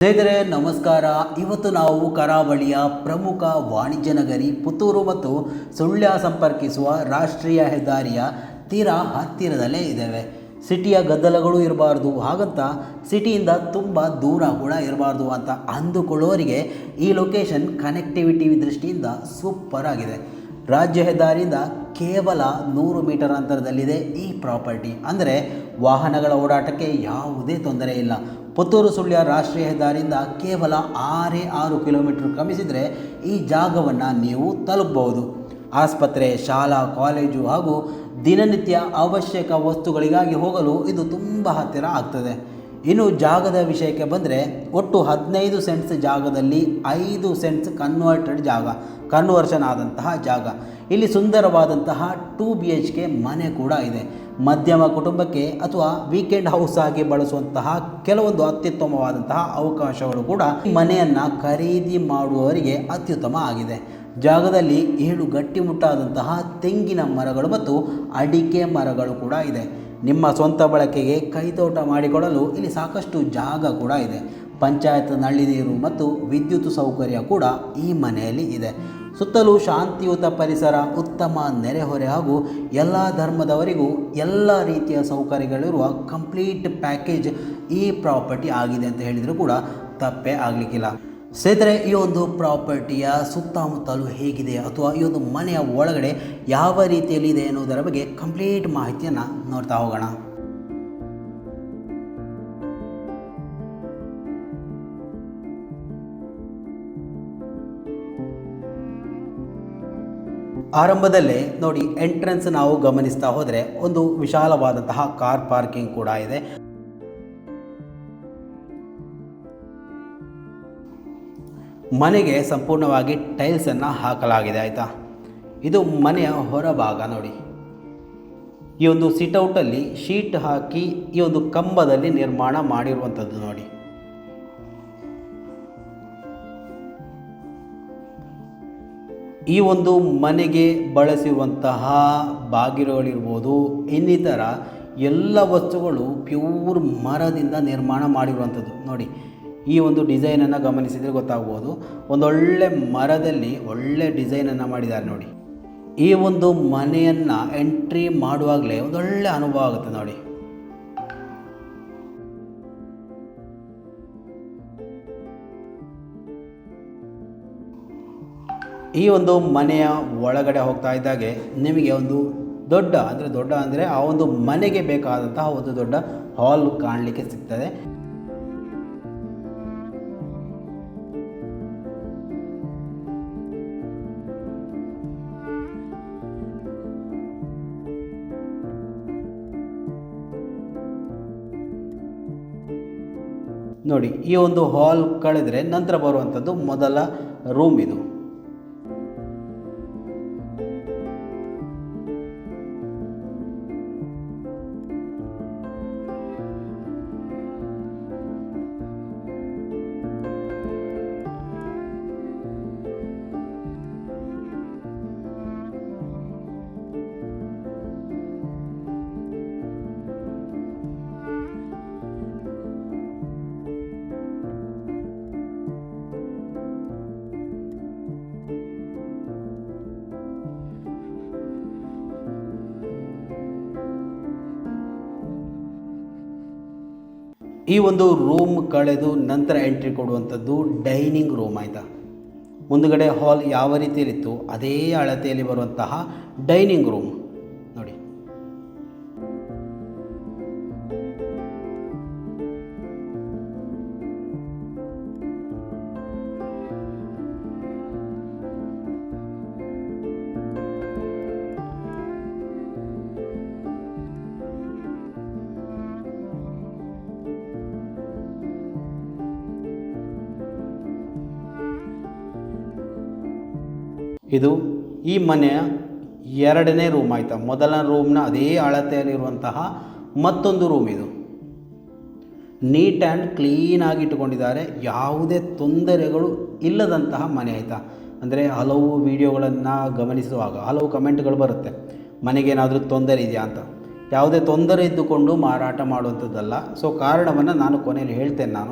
ಸ್ನೇಹಿತರೆ ನಮಸ್ಕಾರ. ಇವತ್ತು ನಾವು ಕರಾವಳಿಯ ಪ್ರಮುಖ ವಾಣಿಜ್ಯ ನಗರಿ ಪುತ್ತೂರು ಮತ್ತು ಸುಳ್ಯ ಸಂಪರ್ಕಿಸುವ ರಾಷ್ಟ್ರೀಯ ಹೆದ್ದಾರಿಯ ತೀರಾ ಹತ್ತಿರದಲ್ಲೇ ಇದ್ದೇವೆ. ಸಿಟಿಯ ಗದ್ದಲಗಳು ಇರಬಾರ್ದು, ಹಾಗಂತ ಸಿಟಿಯಿಂದ ತುಂಬ ದೂರ ಕೂಡ ಇರಬಾರ್ದು ಅಂತ ಅಂದುಕೊಳ್ಳೋರಿಗೆ ಈ ಲೊಕೇಶನ್ ಕನೆಕ್ಟಿವಿಟಿ ದೃಷ್ಟಿಯಿಂದ ಸೂಪರ್ ಆಗಿದೆ. ರಾಜ್ಯ ಹೆದ್ದಾರಿಯಿಂದ ಕೇವಲ 100 ಮೀಟರ್ ಅಂತರದಲ್ಲಿದೆ ಈ ಪ್ರಾಪರ್ಟಿ. ಅಂದರೆ ವಾಹನಗಳ ಓಡಾಟಕ್ಕೆ ಯಾವುದೇ ತೊಂದರೆ ಇಲ್ಲ. ಪುತ್ತೂರು ಸುಳ್ಯ ರಾಷ್ಟ್ರೀಯ ಹೆದ್ದಾರಿಯಿಂದ ಕೇವಲ 6 ಕಿಲೋಮೀಟರ್ ಕ್ರಮಿಸಿದರೆ ಈ ಜಾಗವನ್ನು ನೀವು ತಲುಪಬಹುದು. ಆಸ್ಪತ್ರೆ, ಶಾಲಾ, ಕಾಲೇಜು ಹಾಗೂ ದಿನನಿತ್ಯ ಅವಶ್ಯಕ ವಸ್ತುಗಳಿಗಾಗಿ ಹೋಗಲು ಇದು ತುಂಬ ಹತ್ತಿರ ಆಗ್ತದೆ. ಇನ್ನು ಜಾಗದ ವಿಷಯಕ್ಕೆ ಬಂದರೆ ಒಟ್ಟು 15 ಸೆಂಟ್ಸ್ ಜಾಗದಲ್ಲಿ 5 ಸೆಂಟ್ಸ್ ಕನ್ವರ್ಷನ್ ಆದಂತಹ ಜಾಗ. ಇಲ್ಲಿ ಸುಂದರವಾದಂತಹ 2 BHK ಮನೆ ಕೂಡ ಇದೆ. ಮಧ್ಯಮ ಕುಟುಂಬಕ್ಕೆ ಅಥವಾ ವೀಕೆಂಡ್ ಹೌಸ್ ಆಗಿ ಬಳಸುವಂತಹ ಕೆಲವೊಂದು ಅತ್ಯುತ್ತಮವಾದಂತಹ ಅವಕಾಶಗಳು ಕೂಡ ಮನೆಯನ್ನು ಖರೀದಿ ಮಾಡುವವರಿಗೆ ಅತ್ಯುತ್ತಮ ಆಗಿದೆ. ಜಾಗದಲ್ಲಿ 7 ಗಟ್ಟಿಮುಟ್ಟಾದಂತಹ ತೆಂಗಿನ ಮರಗಳು ಮತ್ತು ಅಡಿಕೆ ಮರಗಳು ಕೂಡ ಇದೆ. ನಿಮ್ಮ ಸ್ವಂತ ಬಳಕೆಗೆ ಕೈತೋಟ ಮಾಡಿಕೊಳ್ಳಲು ಇಲ್ಲಿ ಸಾಕಷ್ಟು ಜಾಗ ಕೂಡ ಇದೆ. ಪಂಚಾಯತ್ ನಲ್ಲಿ ನೀರು ಮತ್ತು ವಿದ್ಯುತ್ ಸೌಕರ್ಯ ಕೂಡ ಈ ಮನೆಯಲ್ಲಿ ಇದೆ. ಸುತ್ತಲೂ ಶಾಂತಿಯುತ ಪರಿಸರ, ಉತ್ತಮ ನೆರೆಹೊರೆ ಹಾಗೂ ಎಲ್ಲ ಧರ್ಮದವರಿಗೂ ಎಲ್ಲ ರೀತಿಯ ಸೌಕರ್ಯಗಳಿರುವ ಕಂಪ್ಲೀಟ್ ಪ್ಯಾಕೇಜ್ ಈ ಪ್ರಾಪರ್ಟಿ ಆಗಿದೆ ಅಂತ ಹೇಳಿದರೂ ಕೂಡ ತಪ್ಪೇ ಆಗಲಿಕ್ಕಿಲ್ಲ. ಸ್ನೇಹಿತರೆ, ಈ ಒಂದು ಪ್ರಾಪರ್ಟಿಯ ಸುತ್ತಮುತ್ತಲು ಹೇಗಿದೆ ಅಥವಾ ಈ ಒಂದು ಮನೆಯ ಒಳಗಡೆ ಯಾವ ರೀತಿಯಲ್ಲಿ ಇದೆ ಎನ್ನುವುದರ ಬಗ್ಗೆ ಕಂಪ್ಲೀಟ್ ಮಾಹಿತಿಯನ್ನು ನೋಡ್ತಾ ಹೋಗೋಣ. ಆರಂಭದಲ್ಲೇ ನೋಡಿ, ಎಂಟ್ರೆನ್ಸ್ ನಾವು ಗಮನಿಸ್ತಾ ಹೋದರೆ ಒಂದು ವಿಶಾಲವಾದಂತಹ ಕಾರ್ ಪಾರ್ಕಿಂಗ್ ಕೂಡ ಇದೆ. ಮನೆಗೆ ಸಂಪೂರ್ಣವಾಗಿ ಟೈಲ್ಸನ್ನು ಹಾಕಲಾಗಿದೆ. ಆಯಿತಾ, ಇದು ಮನೆಯ ಹೊರಭಾಗ. ನೋಡಿ, ಈ ಒಂದು ಸಿಟೌಟಲ್ಲಿ ಶೀಟ್ ಹಾಕಿ ಈ ಒಂದು ಕಂಬದಲ್ಲಿ ನಿರ್ಮಾಣ ಮಾಡಿರುವಂಥದ್ದು. ನೋಡಿ, ಈ ಒಂದು ಮನೆಗೆ ಬಳಸಿರುವಂತಹ ಬಾಗಿಲುಗಳಿರ್ಬೋದು, ಇನ್ನಿತರ ಎಲ್ಲ ವಸ್ತುಗಳು ಪ್ಯೂರ್ ಮರದಿಂದ ನಿರ್ಮಾಣ ಮಾಡಿರುವಂಥದ್ದು. ನೋಡಿ, ಈ ಒಂದು ಡಿಸೈನನ್ನು ಗಮನಿಸಿದರೆ ಗೊತ್ತಾಗ್ಬೋದು. ಒಂದೊಳ್ಳೆ ಮರದಲ್ಲಿ ಒಳ್ಳೆ ಡಿಸೈನನ್ನು ಮಾಡಿದ್ದಾರೆ. ನೋಡಿ, ಈ ಒಂದು ಮನೆಯನ್ನು ಎಂಟ್ರಿ ಮಾಡುವಾಗಲೇ ಒಂದೊಳ್ಳೆ ಅನುಭವ ಆಗುತ್ತೆ. ನೋಡಿ, ಈ ಒಂದು ಮನೆಯ ಒಳಗಡೆ ಹೋಗ್ತಾ ಇದ್ದಾಗೆ ನಿಮಗೆ ಒಂದು ದೊಡ್ಡ ಅಂದರೆ ಆ ಒಂದು ಮನೆಗೆ ಬೇಕಾದಂತಹ ಒಂದು ದೊಡ್ಡ ಹಾಲ್ ಕಾಣಲಿಕ್ಕೆ ಸಿಗ್ತದೆ. ನೋಡಿ, ಈ ಒಂದು ಹಾಲ್ ಕಳೆದರೆ ನಂತರ ಬರುವಂಥದ್ದು ಮೊದಲ ರೂಮ್. ಇದು ಈ ಒಂದು ರೂಮ್ ಕಳೆದು ನಂತರ ಎಂಟ್ರಿ ಕೊಡುವಂಥದ್ದು ಡೈನಿಂಗ್ ರೂಮ್. ಆಯಿತಾ, ಮುಂದುಗಡೆ ಹಾಲ್ ಯಾವ ರೀತಿಯಲ್ಲಿತ್ತು ಅದೇ ಅಳತೆಯಲ್ಲಿ ಬರುವಂತಹ ಡೈನಿಂಗ್ ರೂಮ್. ನೋಡಿ, ಇದು ಈ ಮನೆಯ 2ನೇ ರೂಮ್. ಆಯಿತಾ, ಮೊದಲ ರೂಮ್ನ ಅದೇ ಅಳತೆಯಲ್ಲಿರುವಂತಹ ಮತ್ತೊಂದು ರೂಮ್. ಇದು ನೀಟ್ ಆ್ಯಂಡ್ ಕ್ಲೀನಾಗಿ ಇಟ್ಟುಕೊಂಡಿದ್ದಾರೆ. ಯಾವುದೇ ತೊಂದರೆಗಳು ಇಲ್ಲದಂತಹ ಮನೆ. ಆಯಿತಾ, ಅಂದರೆ ಹಲವು ವಿಡಿಯೋಗಳನ್ನು ಗಮನಿಸುವಾಗ ಹಲವು ಕಮೆಂಟ್ಗಳು ಬರುತ್ತೆ, ಮನೆಗೇನಾದರೂ ತೊಂದರೆ ಇದೆಯಾ ಅಂತ. ಯಾವುದೇ ತೊಂದರೆ ಇದ್ದುಕೊಂಡು ಮಾರಾಟ ಮಾಡುವಂಥದ್ದಲ್ಲ. ಸೊ ಕಾರಣವನ್ನು ನಾನು ಕೊನೆಯಲ್ಲಿ ಹೇಳ್ತೇನೆ.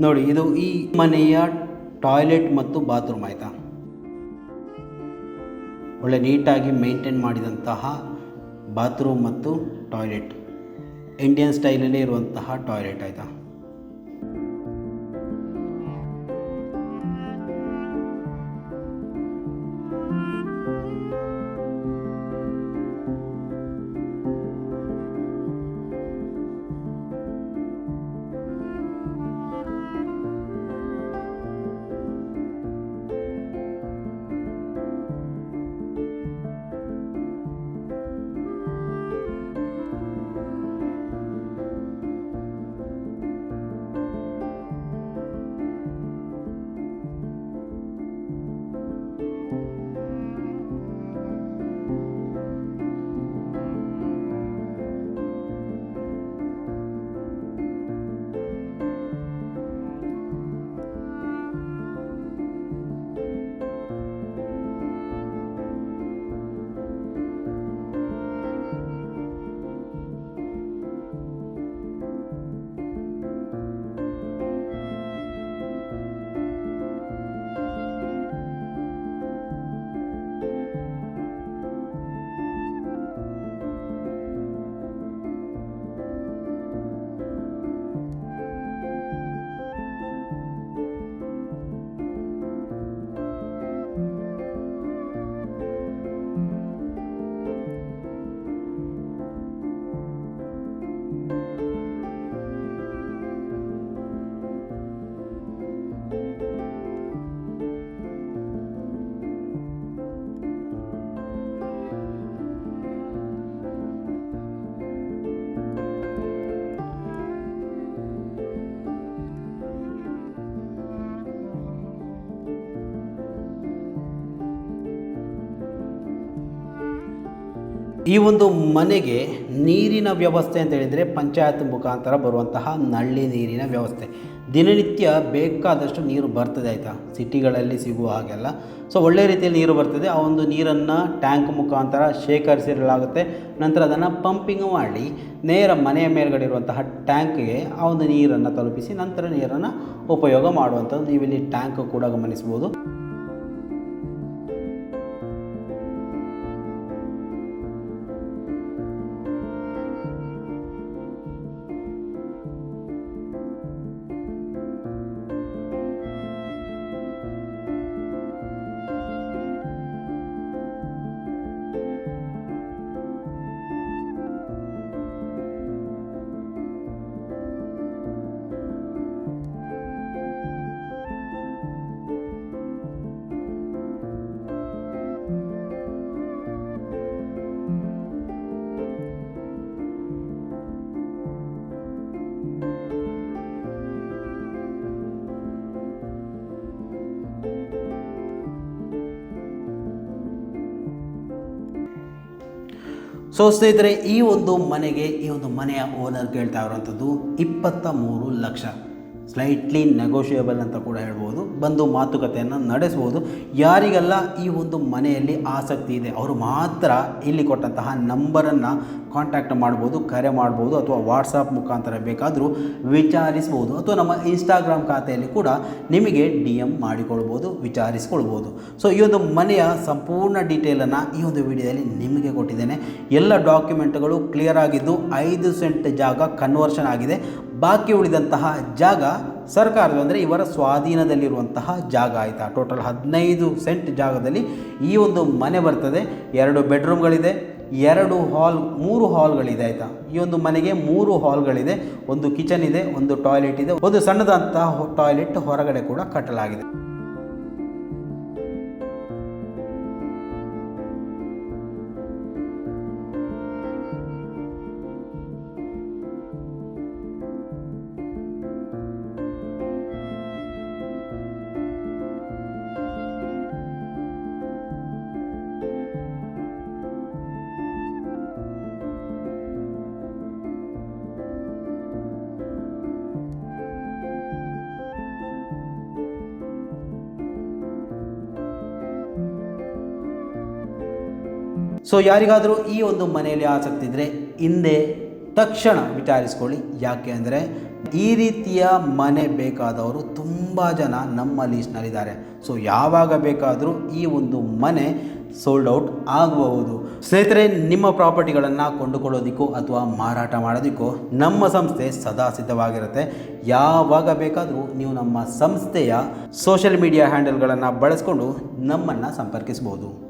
ನೋಡಿ, ಇದು ಈ ಮನೆಯ ಟಾಯ್ಲೆಟ್ ಮತ್ತು ಬಾತ್ರೂಮ್ ಆಯಿತಾ. ಒಳ್ಳೆ ನೀಟಾಗಿ ಮೇಂಟೈನ್ ಮಾಡಿದಂತಹ ಬಾತ್ರೂಮ್ ಮತ್ತು ಟಾಯ್ಲೆಟ್, ಇಂಡಿಯನ್ ಸ್ಟೈಲಲ್ಲೇ ಇರುವಂತಹ ಟಾಯ್ಲೆಟ್ ಆಯಿತಾ. ಈ ಒಂದು ಮನೆಗೆ ನೀರಿನ ವ್ಯವಸ್ಥೆ ಅಂತ ಹೇಳಿದರೆ ಪಂಚಾಯತ್ ಮುಖಾಂತರ ಬರುವಂತಹ ನಲ್ಲಿ ನೀರಿನ ವ್ಯವಸ್ಥೆ. ದಿನನಿತ್ಯ ಬೇಕಾದಷ್ಟು ನೀರು ಬರ್ತದೆ ಆಯಿತಾ, ಸಿಟಿಗಳಲ್ಲಿ ಸಿಗುವ ಹಾಗೆಲ್ಲ. ಸೊ ಒಳ್ಳೆ ರೀತಿಯಲ್ಲಿ ನೀರು ಬರ್ತದೆ. ಆ ಒಂದು ನೀರನ್ನು ಟ್ಯಾಂಕ್ ಮುಖಾಂತರ ಶೇಖರಿಸಿಡಲಾಗುತ್ತೆ. ನಂತರ ಅದನ್ನು ಪಂಪಿಂಗ್ ಮಾಡಿ ನೇರ ಮನೆಯ ಮೇಲ್ಗಡೆ ಇರುವಂತಹ ಟ್ಯಾಂಕ್ಗೆ ಆ ಒಂದು ನೀರನ್ನು ತಲುಪಿಸಿ ನಂತರ ನೀರನ್ನು ಉಪಯೋಗ ಮಾಡುವಂಥದ್ದು. ನೀವಿಲ್ಲಿ ಟ್ಯಾಂಕ್ ಕೂಡ ಗಮನಿಸ್ಬೋದು. ಸೊ ಸ್ನೇಹಿತರೆ, ಈ ಒಂದು ಮನೆಯ ಓನರ್ ಕೇಳ್ತಾ ಇರುವಂಥದ್ದು 23 ಲಕ್ಷ. ಸ್ಲೈಟ್ಲಿ ನೆಗೋಷಿಯಬಲ್ ಅಂತ ಕೂಡ ಹೇಳ್ಬೋದು. ಬಂದು ಮಾತುಕತೆಯನ್ನು ನಡೆಸ್ಬೋದು. ಯಾರಿಗೆಲ್ಲ ಈ ಒಂದು ಮನೆಯಲ್ಲಿ ಆಸಕ್ತಿ ಇದೆ ಅವರು ಮಾತ್ರ ಇಲ್ಲಿ ಕೊಟ್ಟಂತಹ ನಂಬರನ್ನು ಕಾಂಟ್ಯಾಕ್ಟ್ ಮಾಡ್ಬೋದು, ಕರೆ ಮಾಡ್ಬೋದು, ಅಥವಾ ವಾಟ್ಸಪ್ ಮುಖಾಂತರ ಬೇಕಾದರೂ ವಿಚಾರಿಸ್ಬೋದು, ಅಥವಾ ನಮ್ಮ ಇನ್ಸ್ಟಾಗ್ರಾಮ್ ಖಾತೆಯಲ್ಲಿ ಕೂಡ ನಿಮಗೆ DM ಮಾಡಿಕೊಳ್ಬೋದು, ವಿಚಾರಿಸ್ಕೊಳ್ಬೋದು. ಸೊ ಈ ಒಂದು ಮನೆಯ ಸಂಪೂರ್ಣ ಡೀಟೇಲನ್ನು ಈ ಒಂದು ವಿಡಿಯೋದಲ್ಲಿ ನಿಮಗೆ ಕೊಟ್ಟಿದ್ದೇನೆ. ಎಲ್ಲ ಡಾಕ್ಯುಮೆಂಟ್ಗಳು ಕ್ಲಿಯರ್ ಆಗಿದ್ದು 5 ಸೆಂಟ್ ಜಾಗ ಕನ್ವರ್ಷನ್ ಆಗಿದೆ. ಬಾಕಿ ಉಳಿದಂತಹ ಜಾಗ ಸರ್ಕಾರದ ಅಂದರೆ ಇವರ ಸ್ವಾಧೀನದಲ್ಲಿರುವಂತಹ ಜಾಗ ಆಯಿತಾ. ಟೋಟಲ್ 15 ಸೆಂಟ್ ಜಾಗದಲ್ಲಿ ಈ ಒಂದು ಮನೆ ಬರ್ತದೆ. 2 ಬೆಡ್ರೂಮ್ಗಳಿದೆ, 2 ಹಾಲ್, 3 ಹಾಲ್ಗಳಿದೆ ಆಯಿತಾ. ಈ ಒಂದು ಮನೆಗೆ 3 ಹಾಲ್ಗಳಿದೆ, ಒಂದು ಕಿಚನ್ ಇದೆ, ಒಂದು ಟಾಯ್ಲೆಟ್ ಇದೆ, ಒಂದು ಸಣ್ಣದಂತಹ ಟಾಯ್ಲೆಟ್ ಹೊರಗಡೆ ಕೂಡ ಕಟ್ಟಲಾಗಿದೆ. ಸೊ ಯಾರಿಗಾದರೂ ಈ ಒಂದು ಮನೆಯಲ್ಲಿ ಆಸಕ್ತಿ ಇದ್ದರೆ ಹಿಂದೆ ತಕ್ಷಣ ವಿಚಾರಿಸ್ಕೊಳ್ಳಿ. ಯಾಕೆ ಅಂದರೆ ಈ ರೀತಿಯ ಮನೆ ಬೇಕಾದವರು ತುಂಬ ಜನ ನಮ್ಮ ಲೀಸ್ಟ್ನಲ್ಲಿದ್ದಾರೆ. ಸೊ ಯಾವಾಗ ಬೇಕಾದರೂ ಈ ಒಂದು ಮನೆ ಸೋಲ್ಡ್ ಔಟ್ ಆಗಬಹುದು. ಸ್ನೇಹಿತರೆ, ನಿಮ್ಮ ಪ್ರಾಪರ್ಟಿಗಳನ್ನು ಕೊಂಡುಕೊಳ್ಳೋದಕ್ಕೂ ಅಥವಾ ಮಾರಾಟ ಮಾಡೋದಕ್ಕೂ ನಮ್ಮ ಸಂಸ್ಥೆ ಸದಾ ಸಿದ್ಧವಾಗಿರುತ್ತೆ. ಯಾವಾಗ ಬೇಕಾದರೂ ನೀವು ನಮ್ಮ ಸಂಸ್ಥೆಯ ಸೋಷಿಯಲ್ ಮೀಡಿಯಾ ಹ್ಯಾಂಡಲ್ಗಳನ್ನು ಬಳಸ್ಕೊಂಡು ನಮ್ಮನ್ನು ಸಂಪರ್ಕಿಸ್ಬೋದು.